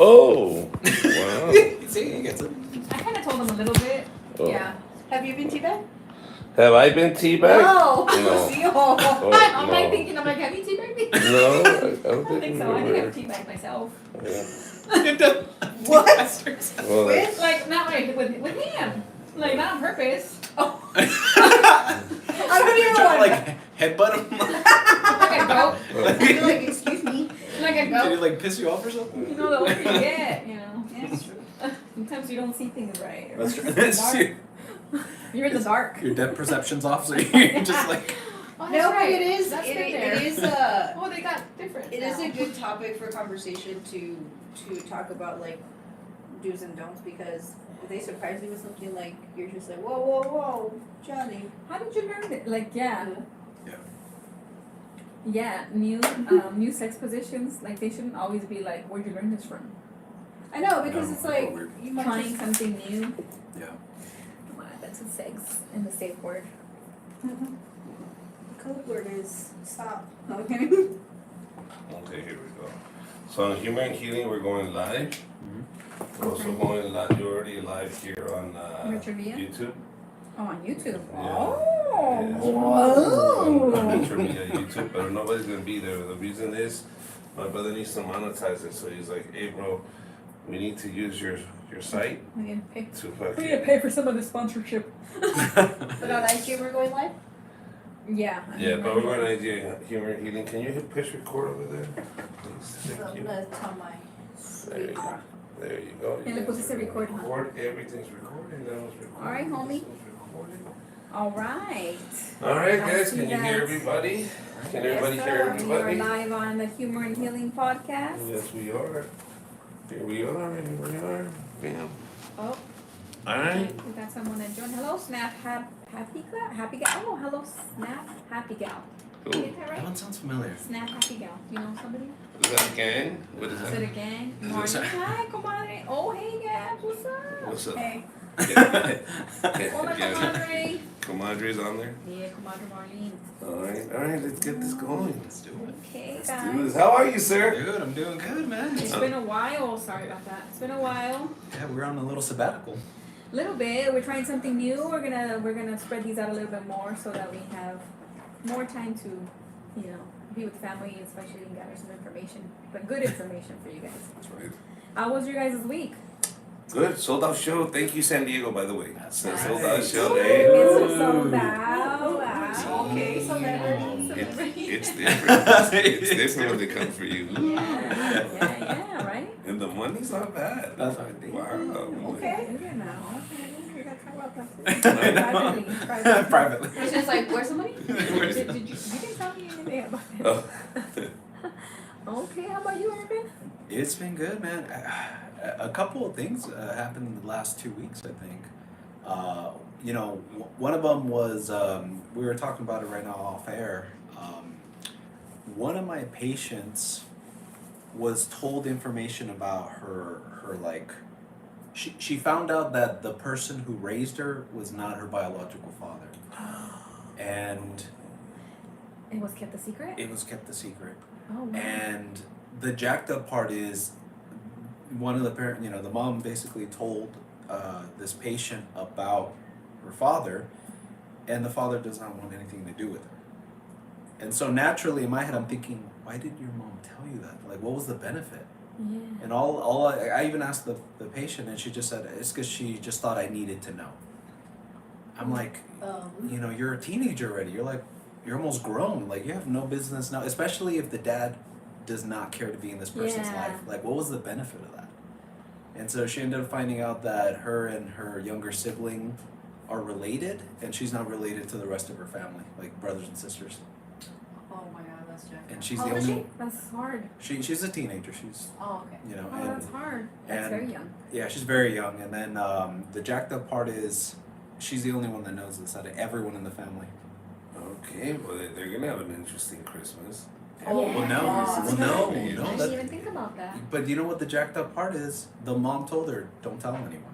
Oh, wow. See, he gets it. I kind of told him a little bit. Oh. Yeah. Have you been teabagged? Have I been teabagged? No. No. See, oh. I'm no. like thinking, have you teabagged me? No, I don't I don't think so. I think I've teabagged myself. Yeah. What? Well, With? Like, not like with him. Like, not on purpose. Oh. I don't even Try want to like headbutt him. Like a goat. to. Like, excuse me. Like a Did he goat. like piss you off or something? You know, the older you get, you know. Yeah, that's true. Sometimes you don't see things right. That's true. You're That's true. You're in the dark. Your depth perception's off, so you're just like. Oh, that's No, but right. it is. That's It good there. is Oh, they got different. It is now. a good topic for conversation to talk about like do's and don'ts, because if they surprise you with something, like you're just like whoa Johnny. How did you learn it? Like, yeah. Yeah. Yeah, new sex positions, like they shouldn't always be like, where'd you learn this from? I know, because No, it's like weird. you might Trying just something new. Yeah. Come on, that's a sex in the safe word. the code word is stop. Okay. okay, here we go. So on Humor and Healing, we're going live. We're also going live. You're already live here on Richard Villa? YouTube. Oh, on YouTube. Yeah. Oh. On Richard Villa YouTube, but nobody's gonna be there. The reason is my brother needs to monetize it, so he's like, "Hey, bro, we need to use your site We need to pay. to We need to fucking." pay for some of the sponsorship. But on IG we're going live. Yeah. I Yeah, mean, but we're going to idea Humor and Healing. Can you hit push record over there? Please, So thank I'm you. gonna tell my There you go. There you go. And look, what's it say, record? Record. Everything's recording. That was recording. All right, homie. This was recording. All right. All right, I guys. see Can you that. hear everybody? Can everybody Yes, hear sir. everybody? We are live on the Humor and Healing podcast. Yes, we are. Here we are. Here we are. Bam. Oh, All right. we got someone that joined. Hello, Snap Happy Gal. Oh, hello, Snap Happy Gal. Did you Ooh, get that That right? one sounds familiar. Snap Happy Gal. Do you know somebody? is that a gang? What is Is that? it a gang? Is it Morning. a- Hi, comadre. Oh, hey, Gabs. What's up? What's up? Hey. Hola, Yeah. comadre. Comadre's on there. Yeah, comadre Marlene. All right. Let's get this going. Let's do it. Okay, Let's do guys. this. How are you, sir? Good, I'm doing good, man. It's been a while. Sorry about that. It's been a while. Yeah, we're on a little sabbatical. Little bit. We're trying something new. We're gonna spread these out a little bit more so that we have more time to, be with family, especially and gather some information, but good information for you guys. That's right. How was your guys' week? Good. Sold out show. Thank you, San Diego, by the way. That's Sold nice. out show. It's Hey. sold out. Wow. Okay, celebrity. It's different. It's different when they come for you. Yeah, right? And the money's not bad. That's right. Wow. Okay. Yeah, now. Okay. We gotta talk about that. Privately. Privately. It's just like, where's the money? Did you didn't tell me anything about it. Oh. Okay, how about you, Urban? It's been good, man. A couple of things happened in the last 2 weeks, I think. One of them was, we were talking about it right now off air. One of my patients was told information about her like, she found out that the person who raised her was not her biological father. And It was kept a secret? it was kept a secret. Oh, wow. And the jacked up part is one of the parent, the mom basically told this patient about her father, and the father does not want anything to do with her. And so naturally in my head I'm thinking, why did your mom tell you that? Like, what was the benefit? Yeah. And I even asked the patient, and she just said it's because she just thought I needed to know. I'm like, you're a teenager already. You're almost grown. Like, you have no business now, especially if the dad does not care to be in this person's Yeah. life. Like, what was the benefit of that? And so she ended up finding out that her and her younger sibling are related, and she's not related to the rest of her family, like brothers and sisters. Oh my god, that's Jack. And she's How the old is only. she? That's hard. She's a teenager. She's Oh, okay. Oh, and that's hard. That's and- very young. yeah, she's very young. And then the jacked up part is she's the only one that knows this out of everyone in the family. Okay, well, they're going to have an interesting Christmas. Oh, Yeah. Well, no, that's well, good. no, You no. know, I That, didn't even think about that. but you know what the jacked up part is? The mom told her, "Don't tell anyone."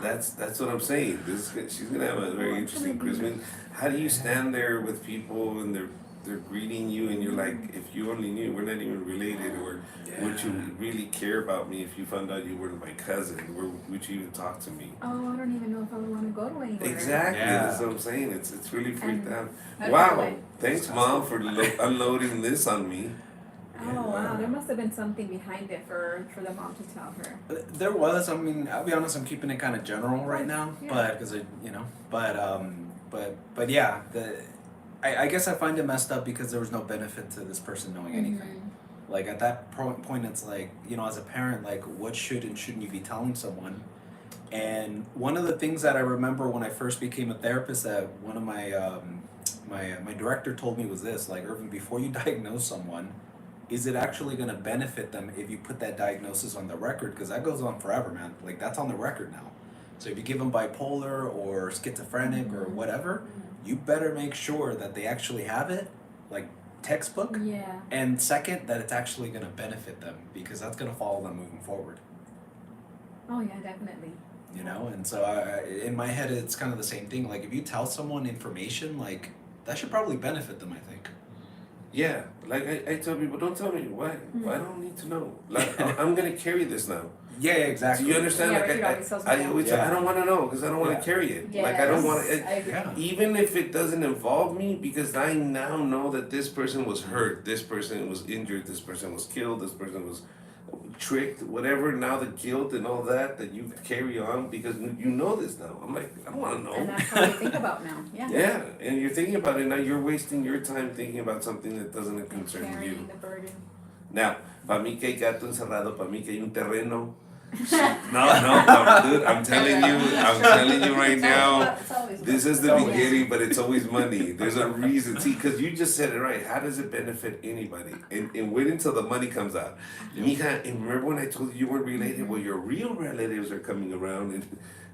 That's what I'm saying. She's going to have a very interesting Christmas. How do you stand there with people and they're they're greeting you, and you're like, if you only knew, we're not even related, or would you really care about me if you found out you were my cousin? Would you even talk to me? Oh, I don't even know if I would want to go to anywhere. Exactly, Yeah. that's what I'm saying. It's really freaked And- out. I feel Wow, like- thanks, Mom, for unloading this on me. Oh wow, there must have been something behind it for the mom to tell her. There was. I mean, I'll be honest. I'm keeping it kind of general right now, Yeah. but because but yeah. I guess I find it messed up because there was no benefit to this person knowing anything. Like at that point, it's like, as a parent, like what should and shouldn't you be telling someone? And one of the things that I remember when I first became a therapist, that one of my my director told me was this: like, Irvin, before you diagnose someone, is it actually going to benefit them if you put that diagnosis on the record? Because that goes on forever, man. Like, that's on the record now. So if you give them bipolar or schizophrenic or whatever, you better make sure that they actually have it, like textbook. Yeah. And second, that it's actually going to benefit them, because that's going to follow them moving forward. Oh yeah, definitely. And so in my head, it's kind of the same thing. Like, if you tell someone information, like, that should probably benefit them, I think. Yeah, like I tell people, don't tell me why. I don't need to know. Like I'm gonna carry this now. Yeah, exactly. Do you understand? Yeah, Like Richard always tells me I that. always I don't want to know because I don't want to carry it. Like I don't want to. I agree. Yeah. Even if it doesn't involve me, because I now know that this person was hurt, this person was injured, this person was killed, this person was tricked, whatever. Now the guilt and all that you carry on because you know this now. I'm like, I don't want to know. And that's how we think about now. Yeah. Yeah, and you're thinking about it now. You're wasting your time thinking about something that doesn't And concern carrying you. the burden. Now, para mí que hay gato encerrado, para mí que hay un terreno. No, dude, I'm telling you right now. It's always This is the Always. beginning, but it's always money. There's a reason. See, because you just said it right. How does it benefit anybody? And wait until the money comes out. Mija, and remember when I told you weren't related? Well, your real relatives are coming around,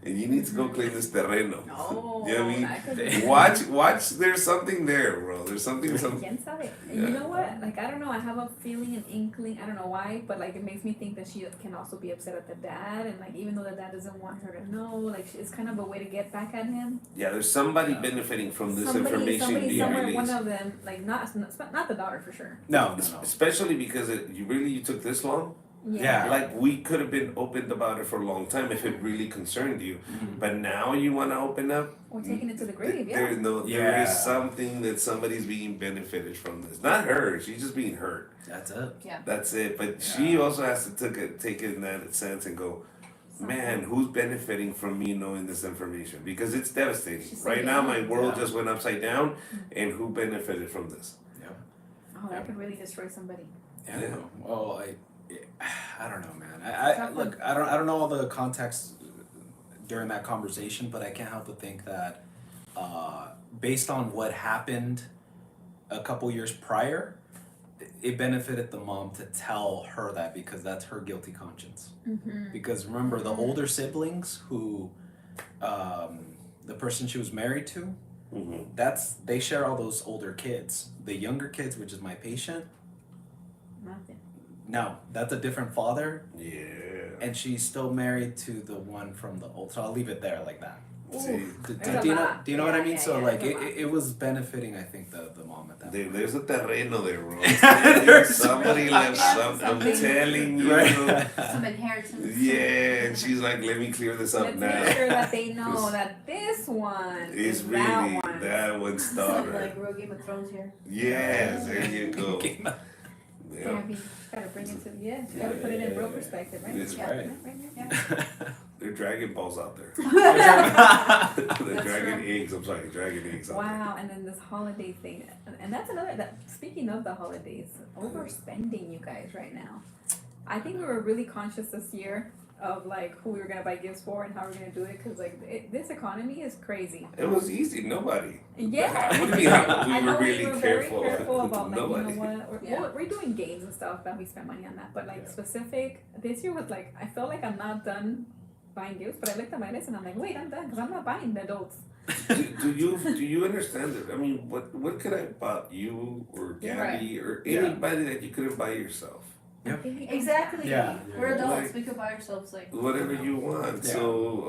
and you need to go claim this terreno. Oh, You know what I mean? that could be. Watch. There's something there, bro. There's something. Quién sabe? And you know what? Like, I don't know. I have a feeling, an inkling. I don't know why, but like, it makes me think that she can also be upset at the dad, and like, even though the dad doesn't want her to know, like, it's kind of a way to get back at him. Yeah, there's somebody benefiting from this information somebody being somewhere, released. one of them, like, not the daughter for sure. No. Especially because you took this long. Yeah. Like we could have been open about it for a long time if it really concerned you, but now you want to open up. Or taking it to the grave, yeah. There Yeah. is something that somebody's being benefited from this. Not her. She's just being hurt. That's it. That's it. But she also has to take it in that sense and go, man, who's benefiting from me knowing this information? Because it's devastating. She's Right saying, now, my world yeah. just went upside down, and who benefited from this? Oh, that could really destroy somebody. Yeah. Well, I don't know, man. I look. I don't know all the context during that conversation, but I can't help but think that, based on what happened a couple years prior, it benefited the mom to tell her that, because that's her guilty conscience. Mm-hmm. Because remember, the older siblings who, the person she was married to, they share all those older kids. The younger kids, which is my patient, Nothing. no, that's a different father, Yeah. and she's still married to the one from the old. So I'll leave it there like that. See, There's Do you a know? lot. Do you know what I Yeah, mean? yeah, So yeah, like there's a lot. it was benefiting, I think, the mom at that point. there's a terreno there, bro. There's Somebody left some. I'm telling you. Right. Some inheritance. Yeah, and she's like, let me clear this up Let's now. make sure that they know that this one It's is really that one. that one's Some daughter. like real Game of Thrones here. Yes, there you go. Yeah, Yeah. you gotta bring it to you gotta put it in real perspective, right? That's Yeah, right. Yeah. They're dragon balls out there. Wow. They're dragon eggs. I'm sorry, dragon eggs out Wow, and then this holiday thing, and that's another. Speaking of the holidays, overspending, you guys, right now. I think we were really conscious this year of like who we were gonna buy gifts for and how we're gonna do it, because like this economy is crazy. there. It was easy. Nobody. Yeah, What do you mean? I We know were really we were careful. very careful about like, Nobody. you know what, we're doing games and stuff that we spend money on that, but like Yeah. specific, this year was like, I felt like I'm not done buying gifts, but I looked at my list and I'm like, wait, I'm done, because I'm not buying the adults. do you understand it? I mean, what could I buy you or Gabby or Yeah. anybody that you couldn't buy yourself? Yep. Exactly. Yeah. We're adults. Like- We could buy ourselves like Whatever you want. Yeah. So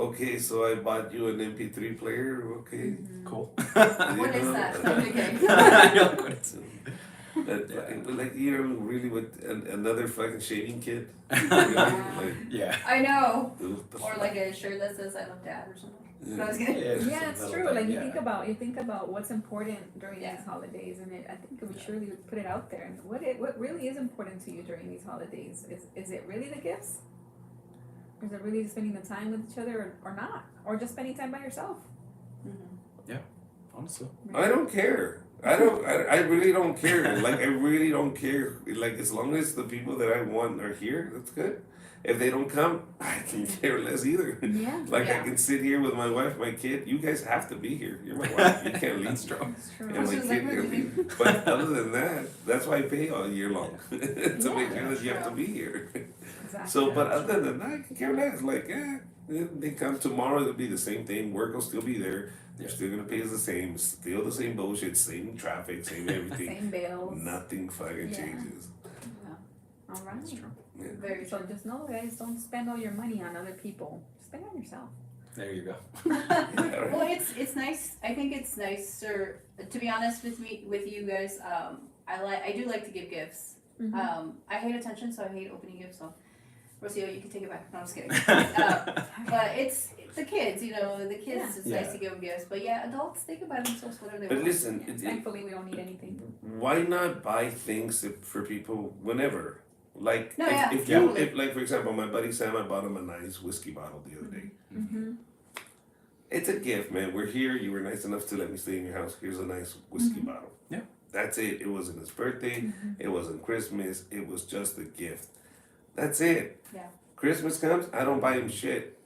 okay, so I bought you an MP3 player. Okay. Cool. What is that? Okay. You're like, what is it? Like you know, really with another fucking shaving kit. Really? Like, Yeah. I know. what the Or fuck? like a shirt that says "I love Dad" or something. Yeah. No, I was kidding. Yeah, it's true. Like yeah. you think about what's important during Yeah. these holidays, and I think we should really put it out there. And what really is important to you during these holidays? Is it really the gifts? Or is it really spending the time with each other, or not, or just spending time by yourself? Honestly. I don't care. I really don't care. Like I really don't care. Like as long as the people that I want are here, that's good. If they don't come, I can care less either. Yeah, Like I Yeah. can sit here with my wife, my kid. You guys have to be here. You're my wife. You can't leave. That's true. that's true. And my She's kid like, can't "What do you leave. But other than that, that's why I pay all year long to make sure that you have to be here. Exactly. So, but other than that, I can care less. Like, they come tomorrow, it'll be the same thing. Work will still be there. They're still gonna pay us the same, still the same bullshit, same traffic, same everything. Same bills. Nothing fucking Yeah. changes. All right. That's true. Yeah. Very So true. just know, guys, don't spend all your money on other people. Spend it on yourself. There you go. Yeah, Well, it's nice. I think it's nicer. To be honest with you guys, I do like to give gifts. Mm-hmm. I hate attention, so I hate opening gifts. So, Rocio, you can take it back. No, I'm just kidding. But it's the kids, the kids. Yeah. It's Yeah. nice to give them gifts. But yeah, adults they can buy themselves whatever they But want. listen, Thankfully, we don't need anything. why not buy things for people whenever? Like, No, if, yeah, if you, totally. if like for example, my buddy Sam, I bought him a nice whiskey bottle the other day. Mm-hmm. It's a gift, man. We're here. You were nice enough to let me stay in your house. Here's a nice whiskey bottle. Yeah. That's it. It wasn't his birthday. It wasn't Christmas. It was just a gift. That's it. Yeah. Christmas comes, I don't buy him shit.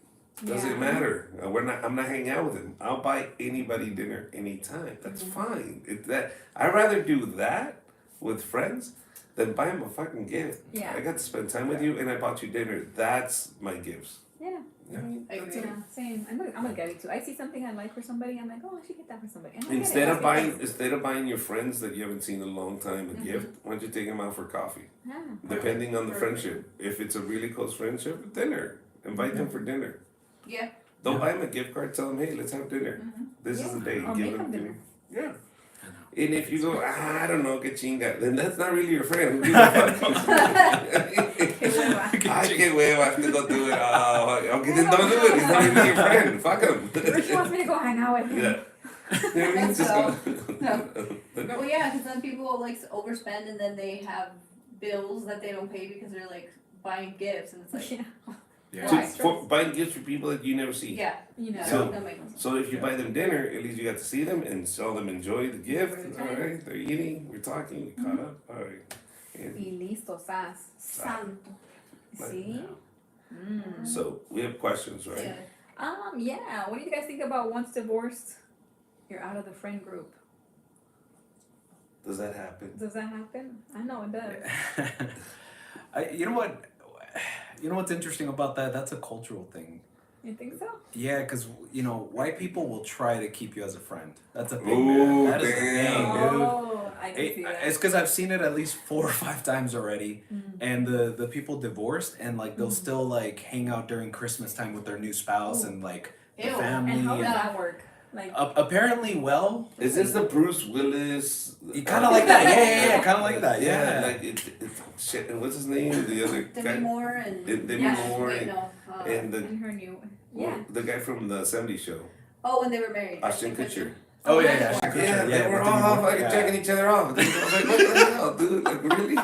Doesn't Yeah. matter. I'm not hanging out with him. I'll buy anybody dinner anytime. That's fine. I'd rather do that with friends than buy him a fucking gift. Yeah. I got to spend time with you and I bought you dinner. That's my gifts. Yeah. Yeah. I agree. Yeah, same. I'm gonna get it too. I see something I like for somebody, I'm like, oh, I should get that for somebody. And I Instead get of it. buying your friends that you haven't seen in a long time a gift, why don't you take them out for coffee? Yeah. Depending on the Perfect. friendship. If it's a really close friendship, dinner. Invite them for dinner. Yeah. Don't buy them a gift card. Tell them, hey, let's have dinner. This is Yeah. the day. Or Give make them them dinner. Yeah. And if you go, I don't know, que chinga, then that's not really your friend. Who gives a fuck? I can't wait. I have to go do it. Oh, okay, then don't do it. He's not really your friend. Fuck him. Richie wants me to go hang out with him. Yeah. You know what I mean? That's Just all. go. But Well, yeah, because then people like overspend and then they have bills that they don't pay because they're like buying gifts and it's like, Yeah. Yeah. to- Why? for buying gifts for people that you never see. yeah, You know. So- that makes sense. So if you buy them dinner, at least you got to see them and show them enjoy the gift. Enjoy the All time. right, they're eating, we're talking, we caught up. All right. And Y listo, sas. Santo. See? Mm. so we have questions, right? Yeah. Yeah. What do you guys think about once divorced, you're out of the friend group? Does that happen? Does that happen? I know it does. You know what? You know what's interesting about that? That's a cultural thing. You think so? Yeah, because white people will try to keep you as a friend. That's a big Ooh, That is a damn. thing, dude. Oh, I can see that. It's because I've seen it at least 4 or 5 times already, Mm. and the people divorced and like they'll still like hang out during Christmas time with their new spouse Ooh. and like the Ew. family. And how does and- that work? Like, apparently, well, Is this the Bruce Willis? kind of like that. Yeah, kind of like that. Yeah. like it's shit. And what's his name? The other Demi guy. Moore and Demi yeah, Moore wait, and- no, And the in her new. Yeah. the guy from the '70s show, oh, when they were married, Ashton Kutcher. Oh, yeah, Demi yeah, Moore. Ashton Yeah, Kutcher. they Yeah, were with Demi all Moore, fucking yeah. checking each other off. I was like, what the hell, dude? Like, really?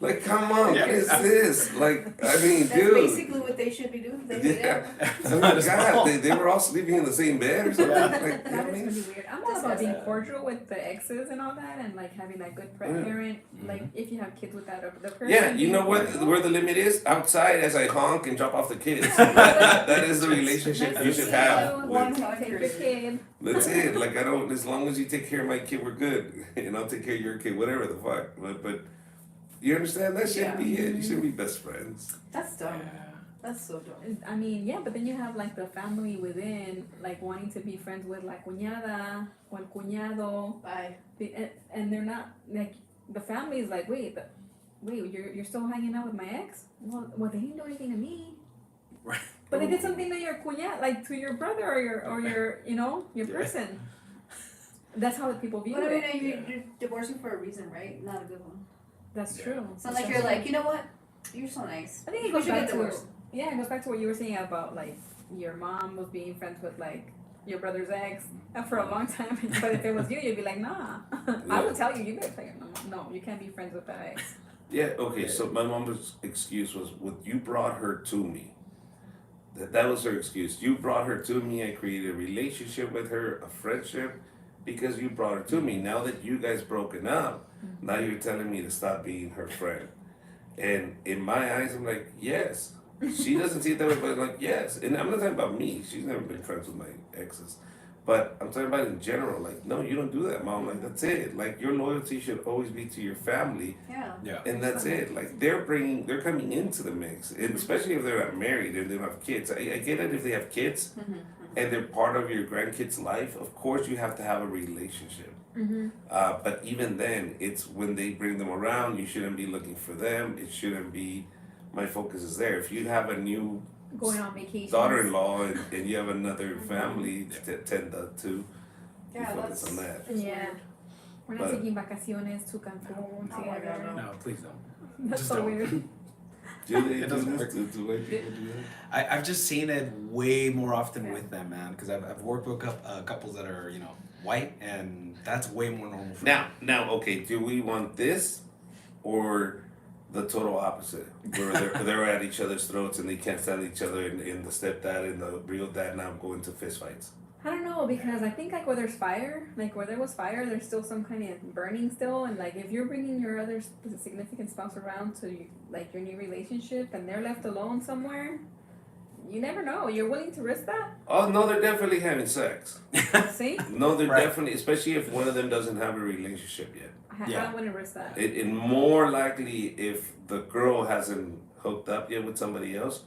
Like, come on, Yeah. what is this? Like, I mean, That's dude. basically what they should be doing. They, Yeah. It's Oh not my his God, fault. they were all sleeping in the same bed or something. Yeah. Like, you know what I That is mean? really weird. I'm all about being Disgusting. cordial with the exes and all that, and like having that good Yeah. parent. Like if you have kids without the person. Yeah, you know being what? cordial. Where the limit is outside as I honk and drop off the kids. That is the relationship Nice you to should see have. you. One with- Take your kid. That's it. Like I don't. As long as you take care of my kid, we're good, and I'll take care of your kid, whatever the fuck. But you understand that shouldn't be it. You shouldn't be best friends. That's dumb. That's so dumb. I mean, yeah, but then you have like the family within, like wanting to be friends with la cuñada or el cuñado, Bye. and they're not like the family is like, wait, wait, you're still hanging out with my ex? Well, they didn't do anything to me. Right. But they did something to your cuñada, like to your brother or your your Yeah. person. That's how people view But I mean, it. you're divorcing for a reason, right? Not a good one. That's Yeah. true. It's not like you're like, you know what? You're so nice. I think it We goes should back get to divorced. it goes back to what you were saying about like your mom was being friends with like your brother's ex for a long time. But if it was you, you'd be like, nah. I would tell you, you better say no, you can't be friends with that ex. Yeah, okay, so my mom's excuse was, you brought her to me. That was her excuse. You brought her to me, I created a relationship with her, a friendship, because you brought her to me. Now that you guys broken up, now you're telling me to stop being her friend. And in my eyes, I'm like, yes. She doesn't see it that way, but I'm like, yes. And I'm not talking about me. She's never been friends with my exes. But I'm talking about in general, like, no, you don't do that, Mom. Like, that's it. Like, your loyalty should always be to your family, Yeah. Yeah. and that's it. Like, they're coming into the mix, and especially if they're not married and they don't have kids. I get it if they have kids and they're part of your grandkids' life. Of course, you have to have a relationship. But even then, it's when they bring them around, you shouldn't be looking for them. It shouldn't be. My focus is there. If you have a new Going on vacation. daughter-in-law and you have another family to tend to, you Yeah, focus on that. Yeah. We're not But- taking vacaciones to Cancun Oh my together. God, No, please don't. That's Just so don't. weird. Do they It do doesn't this? work. Do white people do that? I've just seen it way more often Yeah. with them, man. Because I've worked with couples that are white, and that's way more normal for Now, okay. Do we want this, or the total opposite, where they're at each other's throats and they can't stand each other, and the stepdad and the real dad now go into fist fights? I don't know, because I think like where there's fire, like where there was fire, there's still some kind of burning still, and like if you're bringing your other significant spouse around to like your new relationship and they're left alone somewhere, you never know. You're willing to risk that? Oh no, they're definitely having sex. See? No, they're Right. definitely, especially if one of them doesn't have a relationship yet. Yeah. I wouldn't risk that. And more likely, if the girl hasn't hooked up yet with somebody else,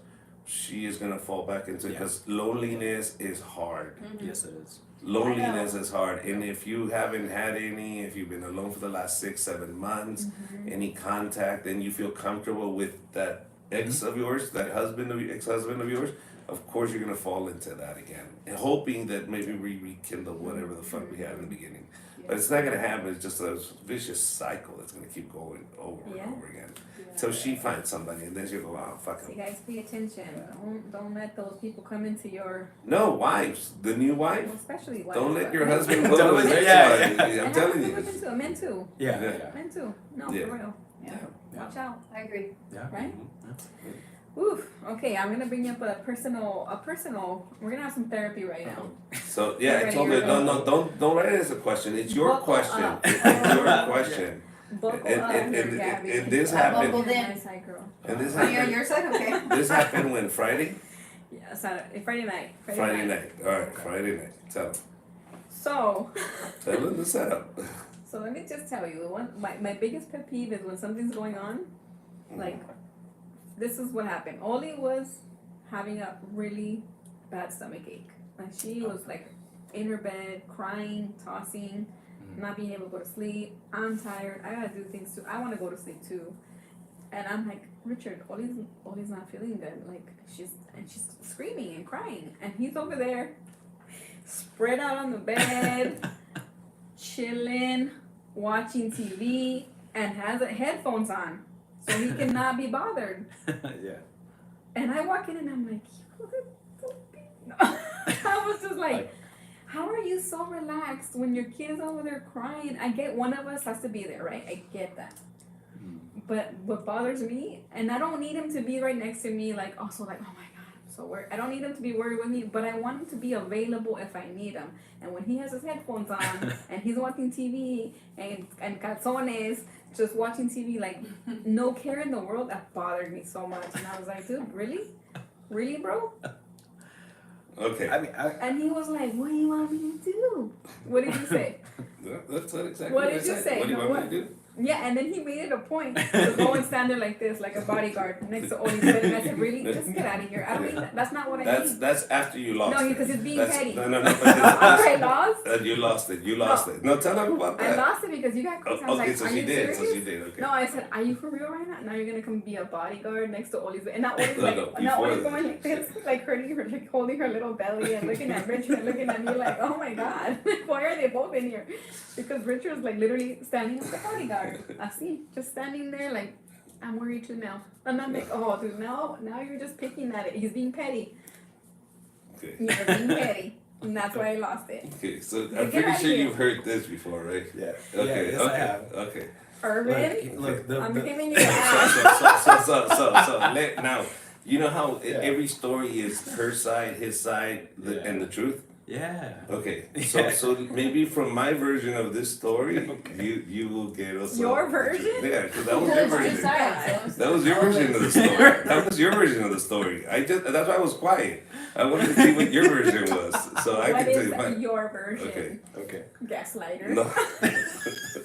she is gonna fall back into it, Yeah. because loneliness is hard. Yes, it is. Loneliness is hard, and if you haven't had any, if you've been alone for the last 6-7 months, any contact, and you feel comfortable with that ex of yours, that ex-husband of yours, of course you're gonna fall into that again, and hoping that maybe we rekindle whatever the fuck we had in the beginning. But it's not gonna happen. It's just a vicious cycle that's gonna keep going over Yeah. and over again. So she finds somebody, and then she'll go, oh, fuck So you him. guys pay attention. Don't let those people come into your, No, wives, the new wife, well, especially wives. don't let but your men- husband Don't go with let- his yeah, ex-wife. I'm and telling women you. too, men too, Yeah. Yeah. Yeah. men too. No, Yeah. for real. Yeah. Yeah. Watch out. I agree. Yeah. Right? Mhm. Oof. Okay, I'm gonna bring up a personal. We're gonna have some therapy right now. So yeah, I You're told ready, her, you're no, don't write it as a question. It's your Buckle question. up. It's your question. Buckle And- up, and- here, and- Gabby. and this I'm happened- on Buckled my in. side, girl. And this Are you on happened. your side? Okay. This happened when Friday. Yeah, Saturday, Friday night. Friday night. All right, Friday night. Tell them. So, Tell them the setup. so let me just tell you, my biggest pet peeve is when something's going on. Like, this is what happened. Oli was having a really bad stomach ache. Like she was like in her bed, crying, tossing, not being able to go to sleep. I'm tired. I gotta do things too. I want to go to sleep too. And I'm like, Richard, Oli's not feeling good. Like she's screaming and crying, and he's over there, spread out on the bed, chilling, watching TV, and has headphones on, so he cannot be bothered. Yeah. And I walk in and I'm like, I was just like, how are you so relaxed when your kid is over there crying? I get one of us has to be there, right? I get that. But what bothers me, and I don't need him to be right next to me, like, also like, oh my God, I'm so worried. I don't need him to be worried with me, but I want him to be available if I need him. And when he has his headphones on and he's watching TV and calzones, just watching TV, like, no care in the world, that bothered me so much. And I was like, dude, really? Really, bro? Okay. I mean, And he was like, what do you want me to do? What did you say? That's exactly What what did I you said. say? What do you No, want what? me to do? Yeah, and then he made it a point to go and stand there like this, like a bodyguard next to Oli's bed. And I said, really? Just get out of here. I don't mean that. That's not what I mean. That's after you lost. No, it. because it's being That's- petty. No. After I lost, You lost it. You lost it. No, tell him about I that. lost it because you got close. I was Okay, like, so are she you did. serious? So she did. Okay. No, I said, are you for real right now? Now you're gonna come be a bodyguard next to Oli's bed. And now Oli's No, like, no, now before Oli's that. going like this, like hurting her, like holding her little belly and looking at Richard and looking at me like, oh my god, why are they both in here? Because Richard's like literally standing as a bodyguard. I see, just standing there like, I'm worried too now. And I'm like, oh dude, now you're just picking at it. He's being petty. Okay. You're being petty. And that's why I lost it. Okay. So Get I'm pretty out of sure here. you've heard this before, right? Yeah. Okay. Yes, okay. I have. Okay. Urban, Look, I'm the giving you an ass. Now, you know how Yeah. every story is her side, his side, Yeah. and the truth. yeah. Okay, so maybe from my version of this story, you will get us Your version? Yeah, because that was No, your it's two version. sides, so That was your version of the story. That was your version of the story. That's why I was quiet. I wanted to see what your version was, so I What can tell is you mine. your version? Okay. Okay. Gaslighter. No.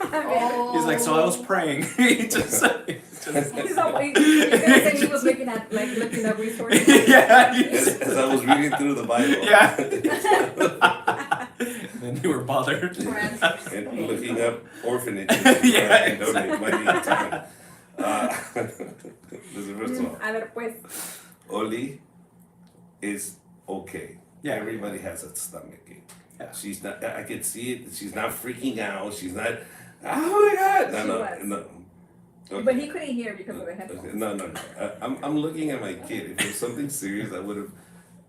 Oh. He's like, so I was praying. He just. He's always, you're gonna say he was looking up resources. Yeah. As I was reading through the Bible. Yeah. Then you were bothered. And looking up orphanages. Yeah, And donate money and time. This is first of all. A ver, pues. Oli is okay. Yeah. Everybody has a stomach ache. Yeah. She's not. I can see it. She's not freaking out. She's not. Oh my God! She No, was. no. Okay. But he couldn't hear because of the headphones. Okay, no. I'm looking at my kid. If it was something serious, I would have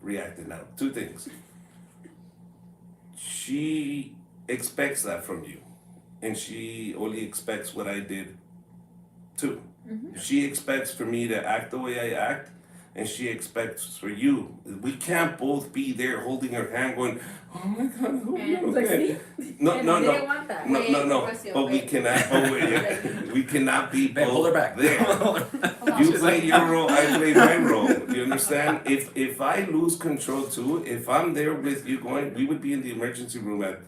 reacted. Now, two things. She expects that from you, and she only expects what I did too. Mm-hmm. She expects for me to act the way I act, and she expects for you. We can't both be there holding her hand, going, "Oh my God, who And like, see? No, And no, I didn't no. want that. No. Wait, But we wait. cannot. Oh wait, yeah. We cannot be Babe, both hold her back. there. Hold You on. play your role, I play my role. Do you understand? If I lose control too, if I'm there with you going, we would be in the emergency room at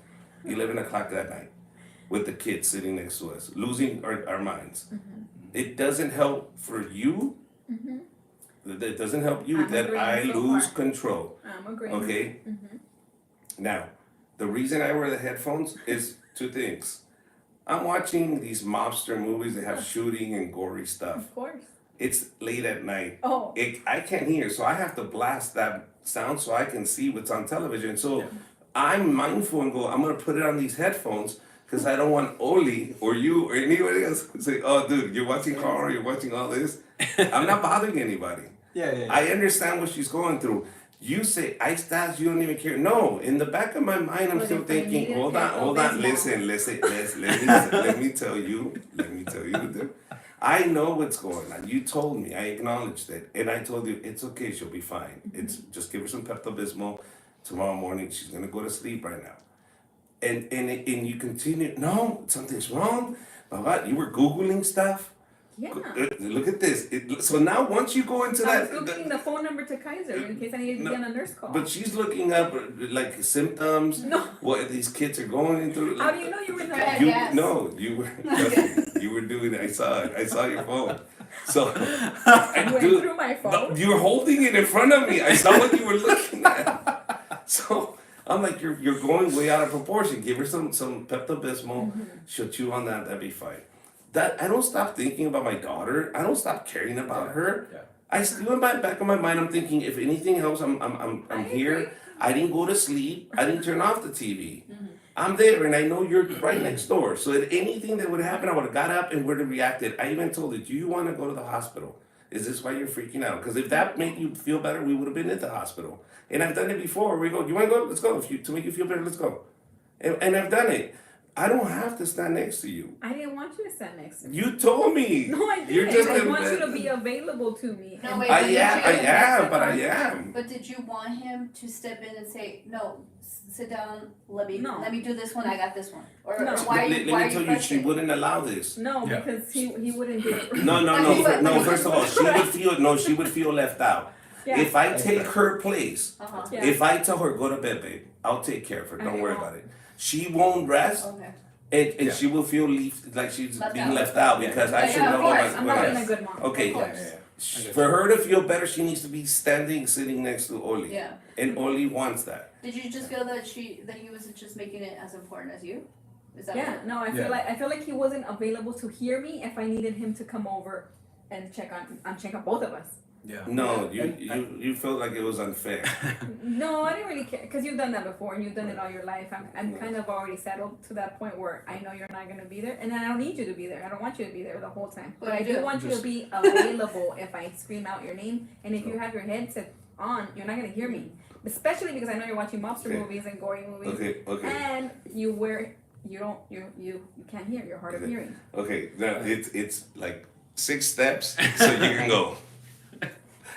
11 o'clock that night with the kids sitting next to us, losing our minds. Mm-hmm. It doesn't help for you. Mm-hmm. It doesn't help you I'm that agreeing I so lose far. control. I'm agreeing. Okay? Mm-hmm. Now, the reason I wear the headphones is two things. I'm watching these mobster movies that have shooting and gory stuff. Of course. It's late at night. Oh. I can't hear, so I have to blast that sound so I can see what's on television. So Yeah. I'm mindful and go, I'm gonna put it on these headphones because I don't want Oli or you or anybody else to say, oh dude, you're watching Carl, you're watching all this. I'm not bothering anybody. Yeah. I understand what she's going through. You say, I stats, you don't even care. No, in the back of my mind, I'm But still if I thinking, needed hold to on, go listen, let me tell you, dude. I know what's going on. You told me, I acknowledged it, and I told you, it's okay, she'll be fine. It's just give her some Pepto-Bismol. Tomorrow morning, she's gonna go to sleep right now. And you continue, no, something's wrong. But what, you were Googling stuff? Yeah. Look at this. So now once you go into I was that, Googling the phone number to Kaiser in case I needed to be on a nurse call. but she's looking up like symptoms, No. what these kids are going through. How do you know you were in the Yeah, You yes. no, you were trust me, you were doing it. I saw it. I saw your phone. So I You went do. through my phone. No, you were holding it in front of me. I saw what you were looking at. So I'm like, you're going way out of proportion. Give her some Pepto-Bismol. She'll chew on that. That'd be fine. That I don't stop thinking about my daughter. I don't stop caring about her. Yeah. I still in my back of my mind, I'm thinking, if anything else, I'm I here. agree. I didn't go to sleep. I didn't turn off the TV. I'm there, and I know you're right next door. So if anything that would happen, I would have got up and would have reacted. I even told her, do you want to go to the hospital? Is this why you're freaking out? Because if that made you feel better, we would have been at the hospital. And I've done it before. We go, you want to go? Let's go. To make you feel better, let's go. And I've done it. I don't have to stand next to you. I didn't want you to stand next to me. You told me. No, I didn't. You're just I want you in- to be available to me. No, And- wait, I but did am, you- but I am. But did you want him to step in and say, no, sit down, let me No. do this one, I got this one? Or No. why are Let you, why me are tell you you, she frustrated? wouldn't allow this. No, Yeah. because he wouldn't do it. No. First of all, she would feel left out. Yeah. If I take her place, Uh-huh, Yeah. if I tell her go to bed, babe, I'll take care of her. Don't I worry know. about it. She won't rest, okay. And Yeah. she will feel like she's Left being out. left out Yeah. because I Yeah, should yeah, know of what course. I'm what not I- being a good mom. Okay, Of Yeah, course. yeah, yeah. for her to feel better, she needs to be sitting next to Oli. Yeah. And Oli wants that. Did you just feel that he was just making it as important as you? Is that Yeah, what? no, I Yeah. feel like he wasn't available to hear me if I needed him to come over and check on both of us. Yeah. No, And- you felt like it was unfair. No, I didn't really care because you've done that before and you've done it all your life. I'm kind of already settled to that point where I know you're not gonna be there, and I don't need you to be there. I don't want you to be there the whole time. But But I you do do. want you to Just- be available if I scream out your name, and if you have your headset on, you're not gonna hear me. Especially because I know you're watching mobster Okay. movies and gory movies, Okay. and you can't hear. You're hard of Okay. hearing. Okay, now it's like 6 steps so you can go.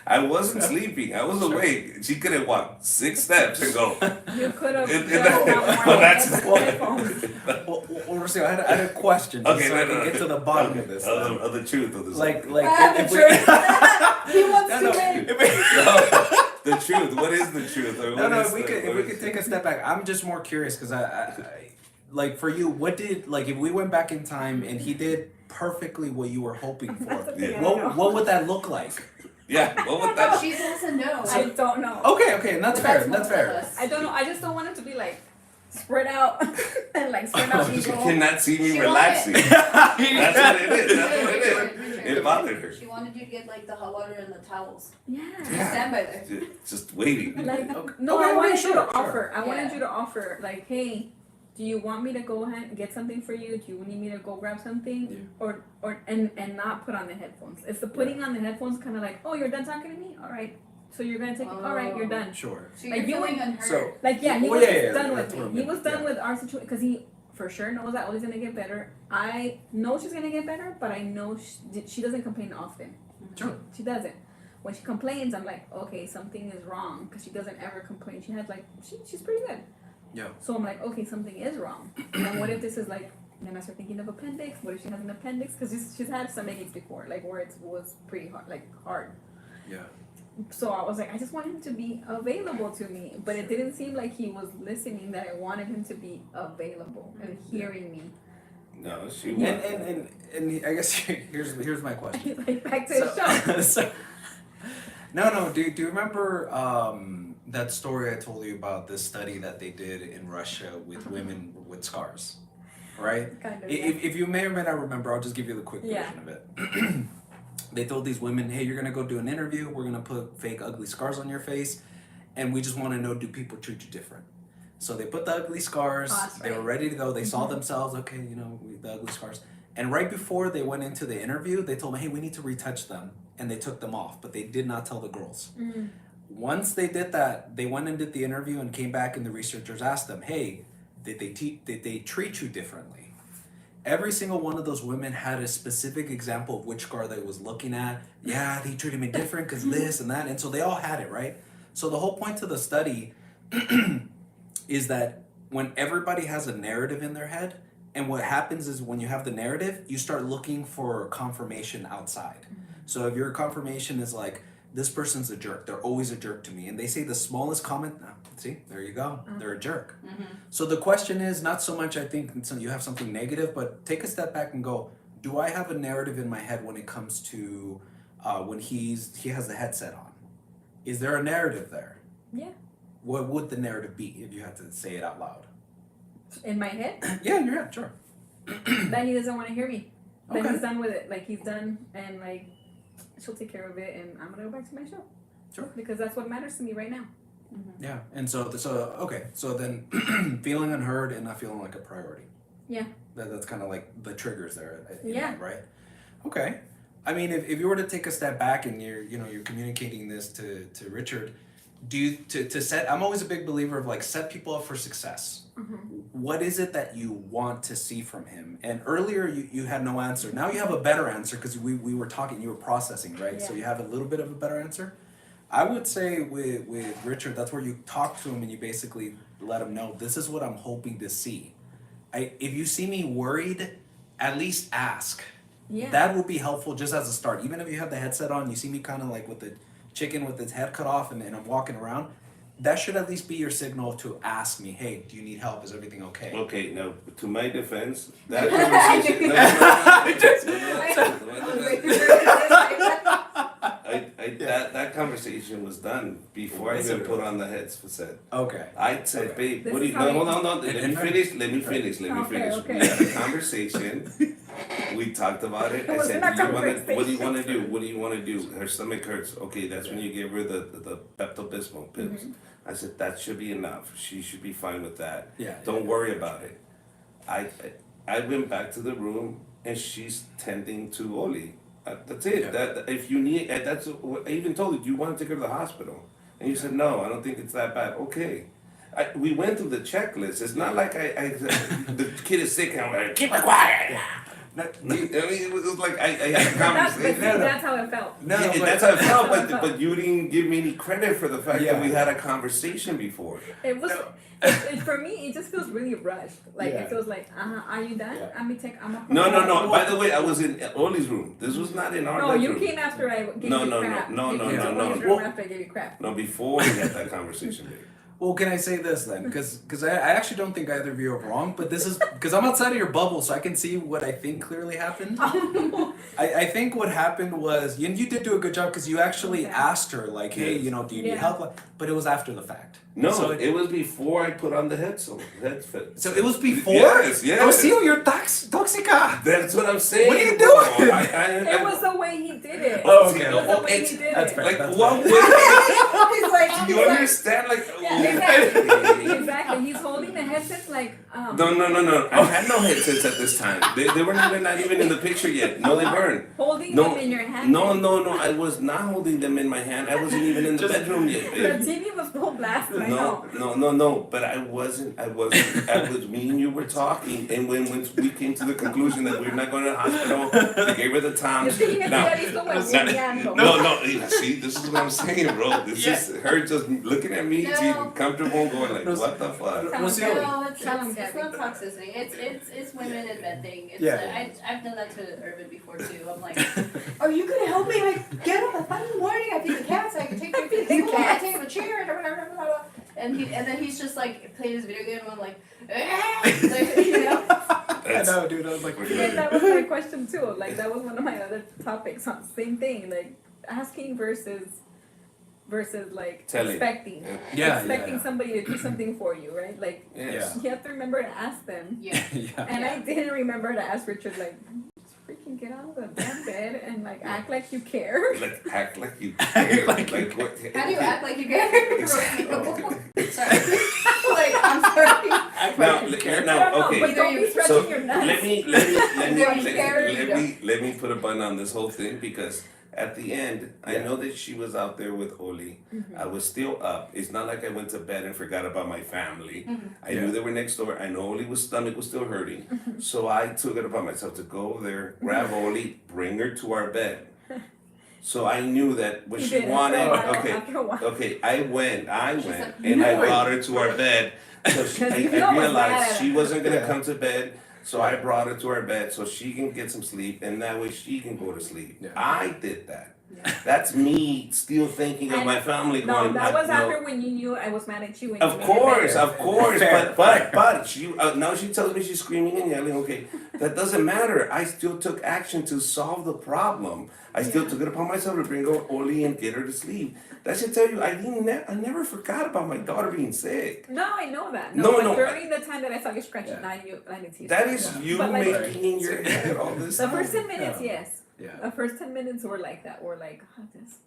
I wasn't sleeping. I was awake. She could have walked 6 steps and go. You could have It- done it- that well, more. that's- Headphones. Well, Rocio, I had a question just Okay, so I can get to the bottom of this. Of the truth of this. Like The if we truth. He wants no, to no, win. if we- The truth. What is the truth? Or no, what no. is If we the- could, if what we is could the- take a step back, I'm just more curious because I, like for you, what did like if we went back in time and he did perfectly what you were hoping That's the for, thing, I don't know. what would that look like? Yeah, what would that? She supposed to know. I don't know. Okay, and that's But fair. that's That's most fair. of us. I don't know. I just don't want it to be like spread out and like spread out You people. cannot see me She relaxing. wanted- That's what it is. That's what it Richard, is. Richard. It bothered her. She wanted you to get like the hot water and the towels. Yeah. Yeah. Stand by there. Just waiting. Like Okay. no, Okay, I wanted sure, you to sure. offer. I wanted Yeah. you to offer like, hey, do you want me to go ahead and get something for you? Do you need me to go grab something? Yeah. Or and not put on the headphones. It's the putting on the headphones kind of like, oh, you're done talking to me. All right. So you're gonna take it. All right, you're done. Sure. So Like, you're you feeling went- unheard. So Like yeah, he Well, was yeah, done that's with what I me. He meant, was done yeah. with our situation because he for sure knows that Oli's gonna get better. I know she's gonna get better, but I know she doesn't complain often. Sure. She doesn't. When she complains, I'm like, okay, something is wrong because she doesn't ever complain. She has like she's pretty good. Yeah. So I'm like, okay, something is wrong. And what if this is like? Then I start thinking of appendix. What if she has an appendix? Because she's had some aches before, like where it was pretty hard. Yeah. So I was like, I just want him to be available to me, but it didn't seem like he was listening. That I wanted him to be available and hearing me. No, she And won't. and I guess here's my question. Like back to the show. so, no. Do you remember that story I told you about this study that they did in Russia with women with scars, right? Kind of. If you may or may not remember, I'll just give you the quick Yeah. version of it. They told these women, hey, you're gonna go do an interview. We're gonna put fake ugly scars on your face, and we just want to know, do people treat you different? So they put the ugly scars. Oh, that's They were right. ready to go. They saw themselves. Okay, the ugly scars. And right before they went into the interview, they told me, hey, we need to retouch them, and they took them off. But they did not tell the girls. Mm. Once they did that, they went and did the interview and came back, and the researchers asked them, hey, did they treat you differently? Every single one of those women had a specific example of which scar they was looking at. Yeah, they treated me different because this and that. And so they all had it, right? So the whole point to the study is that when everybody has a narrative in their head, and what happens is when you have the narrative, you start looking for confirmation outside. So if your confirmation is like, this person's a jerk, they're always a jerk to me, and they say the smallest comment, see, there you go, they're a jerk. Mm-hmm. So the question is not so much, I think, you have something negative, but take a step back and go, do I have a narrative in my head when it comes to when he has the headset on? Is there a narrative there? Yeah. What would the narrative be if you had to say it out loud? In my head, Yeah, in your head, sure. that he doesn't want to hear me. That Okay. he's done with it. Like he's done, and like she'll take care of it, and I'm gonna go back to my show. Sure. Because that's what matters to me right now. Yeah, and so okay, so then feeling unheard and not feeling like a priority. Yeah. That's kind of like the triggers there, in Yeah. that, right? Okay, I mean, if you were to take a step back and you're communicating this to Richard, do you to set? I'm always a big believer of like set people up for success. What is it that you want to see from him? And earlier you had no answer. Now you have a better answer because we were talking, you were processing, right? So Yeah. you have a little bit of a better answer. I would say with Richard, that's where you talk to him and you basically let him know, this is what I'm hoping to see. If you see me worried, at least ask. Yeah. That would be helpful just as a start. Even if you have the headset on, you see me kind of like with the chicken with its head cut off and I'm walking around, that should at least be your signal to ask me, hey, do you need help? Is everything okay? Okay, now to my defense, that conversation. That conversation was done before I even put on the headset. Okay. I said, babe, This what do is you? how No, you- hold on, no. Let me finish. Okay, okay. We had a conversation. We talked about it. I It was said, not what do you conversation. want to do? What do you want to do? Her stomach hurts. Okay, that's when you give her the Pepto-Bismol pills. I said that should be enough. She should be fine with that. Yeah. Don't worry about it. I went back to the room and she's tending to Oli. That's it. Yeah. That if you need, that's what I even told you. Do you want to take her to the hospital? And you said no. I don't think it's that bad. Okay. We went through the checklist. It's not like the kid is sick and I'm like, keep it quiet. I mean, it was like I had a That's, conversation. that's how it felt. No, Yeah, but- that's how I felt, That's how I but you didn't give me any credit for the fact Yeah. that we had a conversation before. It was, No. for me, it just feels really rushed. Like, Yeah. it feels like, are you done? Yeah. I'm gonna No. By the way, I was in Oli's room. This was not in our No, you bedroom. came after I gave No, you no, crap. no, You no, came no, to no, Oli's no. room after I gave you crap. No, before we had that conversation, babe. Well, can I say this then? Because I actually don't think either of you are wrong, but this is because I'm outside of your bubble, so I can see what I think clearly happened. I think what happened was, and you did do a good job because you actually Okay. asked her, like, hey, Yes. you know, do you need Yeah. help? But it was after the fact. No, So it was before I put on the headset. So it was before? Yes, yes. Oh, see, you're toxica. That's what I'm saying. What are you doing? It was the way he did it. Oh, okay. It was the way It's- he did that's it. fair. like That's what fine. way? He's like, You understand? Like Yeah, exactly. Exactly. He's holding the headset like, No. I had no headsets at this time. They were not even in the picture yet. No, they weren't. holding No, them in your hand. no. I was not holding them in my hand. I wasn't even in the bedroom yet. The Babe. TV was full blast. I know. No. But I wasn't. I was. Me and you were talking, and when we came to the conclusion that we're not going to the hospital, they gave her the Yo Tums. te dije que Now, ya visto huevoneando. no. See, this is what I'm saying, bro. This is her just looking at me, No. being comfortable, and going like, "What the fuck?" Rocio. No, it's Tell him, not Gabby. toxicity. It's women inventing. It's Yeah. I've done that to Irvin before too. I'm like, are you gonna help me? Like, get up at 5 in the morning. I feed the cats. I can take them to the school. I take them a chair. And then he's just like playing his video game. And I'm like, like, you know. I know, dude. I was like, Yeah, that was my question too. Like that was one of my other topics. Same thing. Like asking versus like Telling. expecting. Yeah, Expecting yeah. somebody to do something for you, right? Like Yes. you have to remember to ask them. Yeah. yeah. And I didn't remember to ask Richard, like, just freaking get out of the damn bed and like act like you care. Like act like you care. Like you Like what? How do you act like you care? Sorry. Like, I'm sorry. Now, I don't now, know, okay. but don't be stretching So your nuts. let me let me put a button on this whole thing because at the end I know that she was out there with Oli. Mm-hmm. I was still up. It's not like I went to bed and forgot about my family. I Yeah. knew they were next door. I know Oli's stomach was still hurting. So I took it upon myself to go over there, grab Oli, bring her to our bed. So I knew that what You she did, wanted. after a while. Okay, I went like, and I "No." brought her to our bed. So I You know it's realized bad. she wasn't gonna Yeah. come to bed. So I brought her to our bed so she can get some sleep, and that way she can go to sleep. Yeah. I did that. Yeah. That's me still thinking of And- my family No, going. that was no. after when you knew I was mad at you. And Of you made it course, better. of course, Fair, but she now she tells me she's screaming and yelling. Okay, that doesn't matter. I still took action to solve the problem. I still Yeah. took it upon myself to bring her Oli and get her to sleep. That should tell you I never forgot about my daughter being sick. No, I know that. No, But no, during the time that I saw you scratching, Yeah. I knew to That is Yeah. you But, like, making in your head all this. The first stuff. 10 minutes, Yeah. yes. Yeah. The first 10 minutes were like that. We're like, oh, this.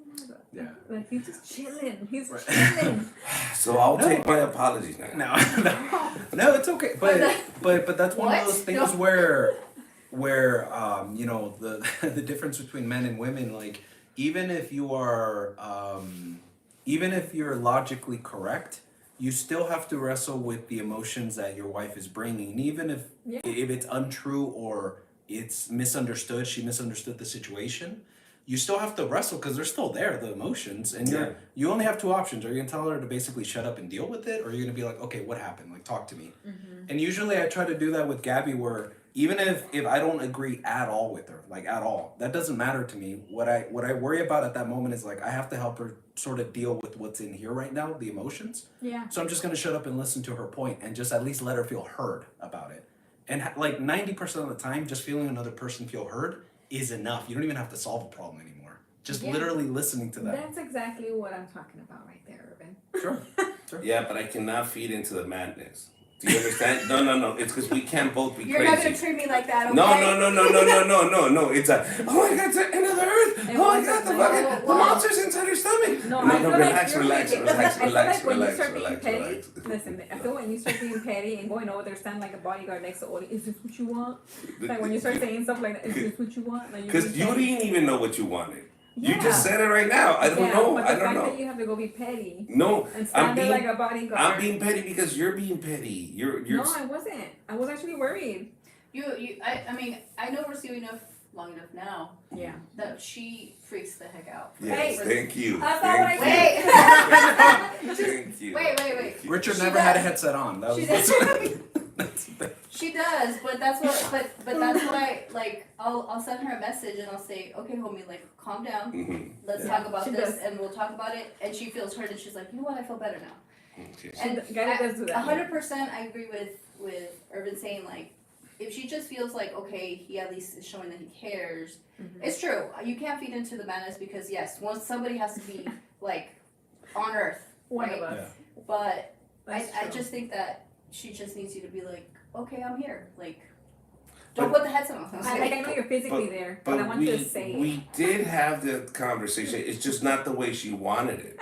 Yeah. Like he's just chilling. He's Right. chilling. So I'll No. take my apologies now. No, it's okay. But that's one of What? those things where you know the the difference between men and women, like even if you are even if you're logically correct, you still have to wrestle with the emotions that your wife is bringing, and even if Yeah. it's untrue or it's misunderstood, she misunderstood the situation. You still have to wrestle because they're still there, the emotions, and Yeah. you only have two options. Are you gonna tell her to basically shut up and deal with it, or are you gonna be like, okay, what happened? Like, talk to me. And usually I try to do that with Gabby, where even if I don't agree at all with her, like at all, that doesn't matter to me. What I worry about at that moment is like I have to help her sort of deal with what's in here right now, the emotions. Yeah. So I'm just gonna shut up and listen to her point and just at least let her feel heard about it. And like 90% of the time, just feeling another person feel heard is enough. You don't even have to solve a problem anymore. Just Yeah. literally listening to them. That's exactly what I'm talking about right there, Urban. Sure. Yeah, but I cannot feed into the madness. Do you understand? No. It's because we can't both be You're crazy. not gonna treat me like that, okay? No. It's a, oh my God, it's the end of the earth. It Oh my wasn't God, the like- fucking, the monster's inside her stomach. No, I feel relax, like relax. I feel like when you start being petty, listen, I feel when you start being petty and going over there, stand like a bodyguard next to Oli, is this what you want? Like when you start saying stuff like that, is this what you want? Like, Because you didn't even know what you wanted. You Yeah. just said it right now. I don't know. But I the don't fact know. that you have to go be petty No, and I'm stand there being, like a bodyguard. I'm being petty because you're being petty. You're. No, I wasn't. I was actually worried. I mean, I know we're seeing enough long enough now Yeah. that she freaks the heck out. Yes, Hey, thank you. that's not what I Thank said. you. Thank you. Wait. Thank you. Richard She never had a does. headset on. That She was does. She does, but that's what. But that's why. Like, I'll send her a message and I'll say, okay, homie, like, calm down. Mhm. Let's Yeah, talk about she this, does. and we'll talk about it. And she feels heard, and she's like, you know what? I feel better now. Okay. And Gary does do that. 100%, I agree with Urban saying, like, if she just feels like, okay, he at least is showing that he cares. Mhm. It's true. You can't feed into the madness because yes, once somebody has to be like on Earth, One right? of us. But That's I true. just think that she just needs you to be like, okay, I'm here. Like, don't put the headset on. I know you're physically there, but I want you to say we did have the conversation. It's just not the way she wanted it.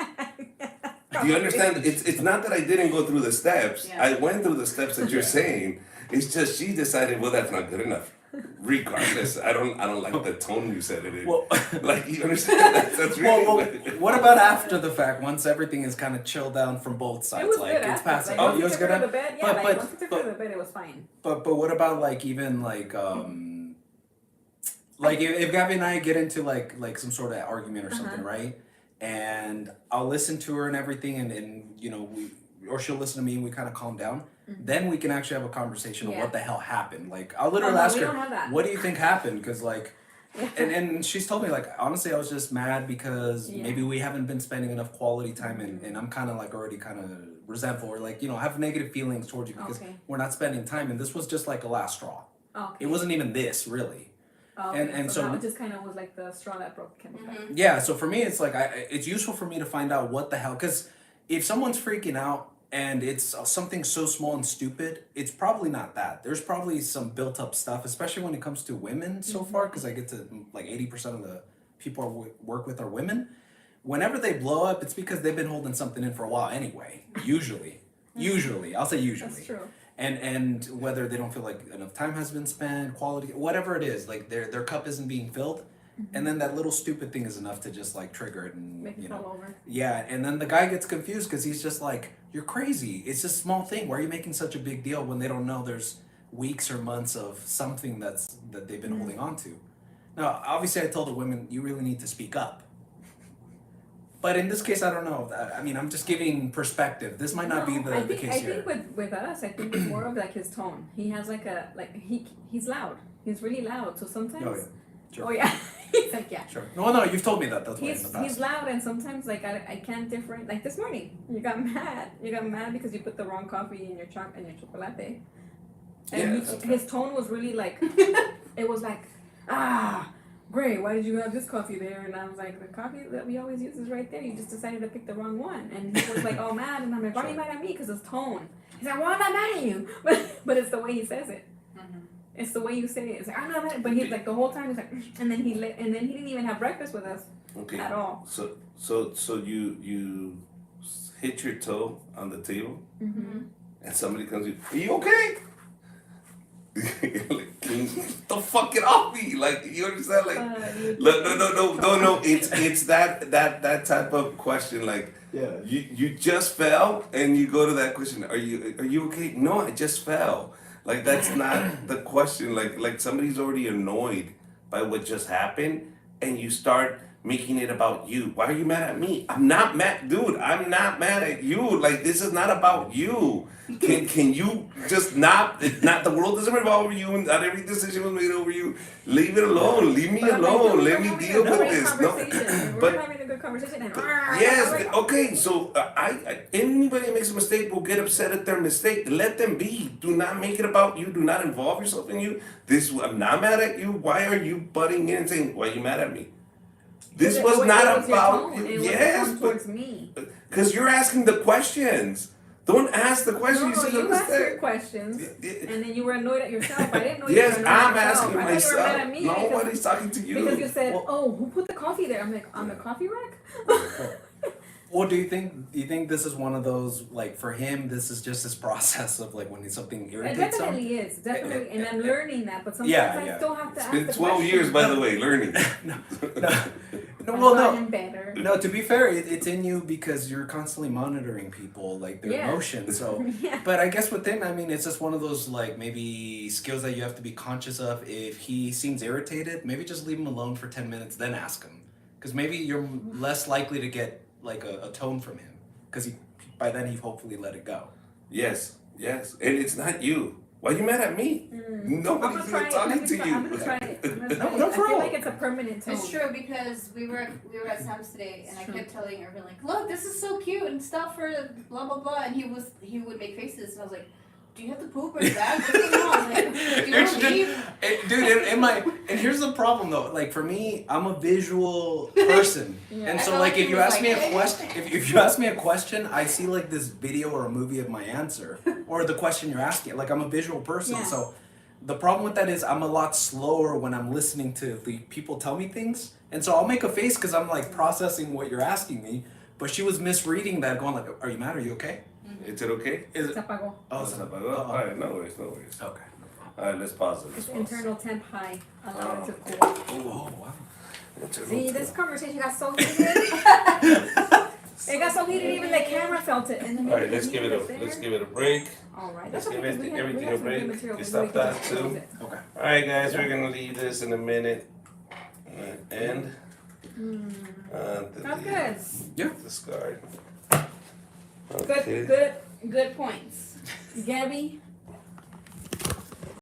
Do you understand? It's not that I didn't go through the steps. Yeah. I went through the steps that you're saying. It's just she decided, well, that's not good enough. Regardless, I don't like the tone you said it in. Well, Like, you understand? That's really well, what about after the fact? Once everything is kind of chilled down from both sides, It was like good it's after. past. Like, Oh, once you we was took her to gonna. the bed, yeah, but- once we took her to the bed, it was fine. But what about like even like if Gabby and I get into like some sort of argument or something, right? And I'll listen to her and everything, and you know or she'll listen to me and we kind of calm down. Then we can actually have a conversation of Yeah. what the hell happened. Like I'll literally no, ask we her, don't have that. what do you think happened? Because like. And she's told me, like, honestly, I was just mad because Yeah. maybe we haven't been spending enough quality time, and I'm kind of like already kind of resentful or like, you know, have negative feelings towards you because Okay. we're not spending time, and this was just like a last straw. Okay. It wasn't even this really. Okay, and so so- that just kind of was like the straw that broke the camel's back. Yeah, so for me, it's like it's useful for me to find out what the hell, because if someone's freaking out and it's something so small and stupid, it's probably not that. There's probably some built up stuff, especially when it comes to women so far, because I get to like 80% of the people I work with are women. Whenever they blow up, it's because they've been holding something in for a while anyway. Usually, I'll say usually. That's true. And whether they don't feel like enough time has been spent, quality, whatever it is, like their cup isn't being filled, and then that little stupid thing is enough to just like trigger it and Make you it know. fall over. Yeah, and then the guy gets confused because he's just like, you're crazy. It's a small thing. Why are you making such a big deal when they don't know there's weeks or months of something that they've been holding on to? Now, obviously, I told the women, you really need to speak up. But in this case, I don't know. I mean, I'm just giving perspective. This might not be the case I here. think with us, I think it's more of like his tone. He has like he's loud. He's really loud. So sometimes. Oh, yeah. Sure. Oh yeah. He's like yeah. Sure. No, you've told me that. That's why in the He's past. loud, and sometimes like I can't different. Like this morning, you got mad. You got mad because you put the wrong coffee in your chocolate. And Yeah, that's his tone was really like, it was like, Gray, why did you have this coffee there? And I was like, the coffee that we always use is right there. You just decided to pick the wrong one. And he was like, oh mad, and I'm like, why are you mad at me? Because his tone. He's like, well, I'm not mad at you, but it's the way he says it. It's the way you say it. It's like I'm not mad, but he's like the whole time he's like, and then he didn't even have breakfast with us Okay. at all. So you hit your toe on the table, and somebody comes in. Are you okay? Like, the fuck it off me! Like, you understand? Like, no. It's that type of question. Like, Yeah. you just fell, and you go to that question. Are you okay? No, I just fell. Like, that's not the question. Like somebody's already annoyed by what just happened, and you start making it about you. Why are you mad at me? I'm not mad, dude. I'm not mad at you. Like, this is not about you. Can you just not the world doesn't revolve over you, and not every decision was made over you. Leave it alone. Leave me But I'm like, alone. dude, Let we're me having deal a with great this. No, conversation. We're but having a good conversation, and yes, okay. So anybody that makes a mistake will get upset at their mistake. Let them be. Do not make it about you. Do not involve yourself in you. I'm not mad at you. Why are you butting in and saying, "Why are you mad at me?" This was not about you. Yes, but towards me. because you're asking the questions. Don't ask the questions. No, you you asked your understand. questions, and then you were annoyed at yourself. I didn't know you Yes, were annoyed I'm at yourself. asking I thought you were mad myself. at me Nobody's talking to you. because you said, Well- "Oh, who put the coffee there?" I'm like, "On the coffee rack." Well, do you think this is one of those, like, for him, this is just his process of, like, when something It irritates him? definitely is, definitely, and I'm learning that. But sometimes Yeah, I yeah. still have to It's ask been the 12 question. years, by the way, learning. No, That's well, why no. I'm better. No, to be fair, it's in you because you're constantly monitoring people, like, their Yeah. emotions. So, Yeah. but I guess with him, I mean, it's just one of those, like, maybe skills that you have to be conscious of. If he seems irritated, maybe just leave him alone for 10 minutes, then ask him. Because maybe you're less likely to get, like, a tone from him. Because by then he hopefully let it go. Yes, and it's not you. Why are you mad at me? I'm Nobody's gonna try even it. talking to you. I'm gonna try it. I'm gonna try No it. I problem. feel like it's a permanent tone. It's true because we were at Sam's today and I kept telling Irvin like, look, this is so cute and stuff for blah blah blah, and he would make faces and I was like, do you have to poop or is that what's going on? Like, do you want to leave? Dude, and here's the problem though. Like for me, I'm a visual person, Yeah. and I so felt like like if he you was ask me like- a question, if you ask me a question, I see like this video or a movie of my answer or the question you're asking. Like I'm a visual person, Yeah. so the problem with that is I'm a lot slower when I'm listening to the people tell me things, and so I'll make a face because I'm like processing what you're asking me. But she was misreading that, going like, "Are you mad? Are you okay?" Is it okay? Is Se it? apagó. Oh, It's so- not bad. Alright, no worries. okay. Alright, let's pause it. It's internal temp high. Allow it to cool. Oh wow. See, this conversation got so heated. It got so heated, even the camera felt it. And then Alright, let's you give it a break. All right, let's that's okay. give because we everything have a some break. good material. You Maybe stop we can that just too? close it. Okay. Alright, guys, we're gonna leave this in a minute. And That's good. Yeah. discard. Good points. Gabby,